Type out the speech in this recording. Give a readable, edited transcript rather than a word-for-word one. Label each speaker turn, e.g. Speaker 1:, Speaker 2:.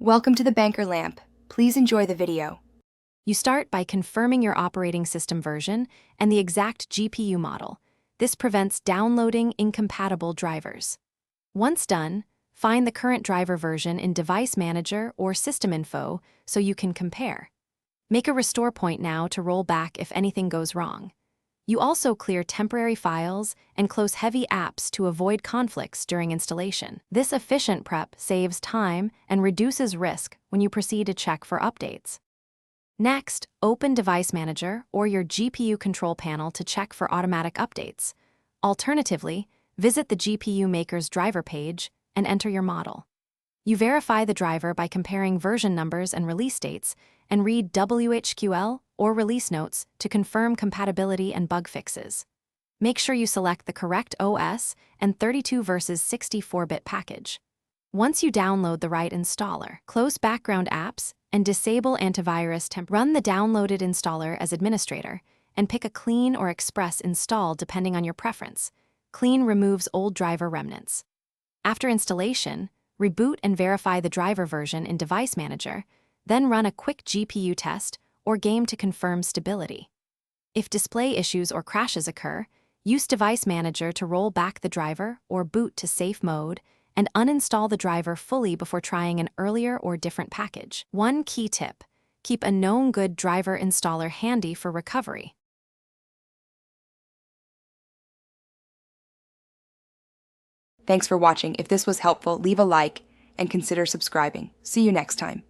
Speaker 1: Welcome to the Banker Lamp. Please enjoy the video.
Speaker 2: You start by confirming your operating system version and the exact GPU model. This prevents downloading incompatible drivers. Once done, find the current driver version in Device Manager or System Info so you can compare. Make a restore point now to roll back if anything goes wrong. You also clear temporary files and close heavy apps to avoid conflicts during installation. This efficient prep saves time and reduces risk when you proceed to check for updates. Next, open Device Manager or your GPU control panel to check for automatic updates. Alternatively, visit the GPU maker's driver page and enter your model. You verify the driver by comparing version numbers and release dates, and read WHQL or release notes to confirm compatibility and bug fixes. Make sure you select the correct OS and 32 versus 64-bit package. Once you download the right installer, close background apps and disable antivirus run the downloaded installer as administrator, and pick a Clean or Express install depending on your preference. Clean removes old driver remnants. After installation, reboot and verify the driver version in Device Manager, then run a quick GPU test or game to confirm stability. If display issues or crashes occur, use Device Manager to roll back the driver or boot to safe mode and uninstall the driver fully before trying an earlier or different package. One key tip: keep a known good driver installer handy for recovery.
Speaker 1: Thanks for watching. If this was helpful, leave a like and consider subscribing. See you next time.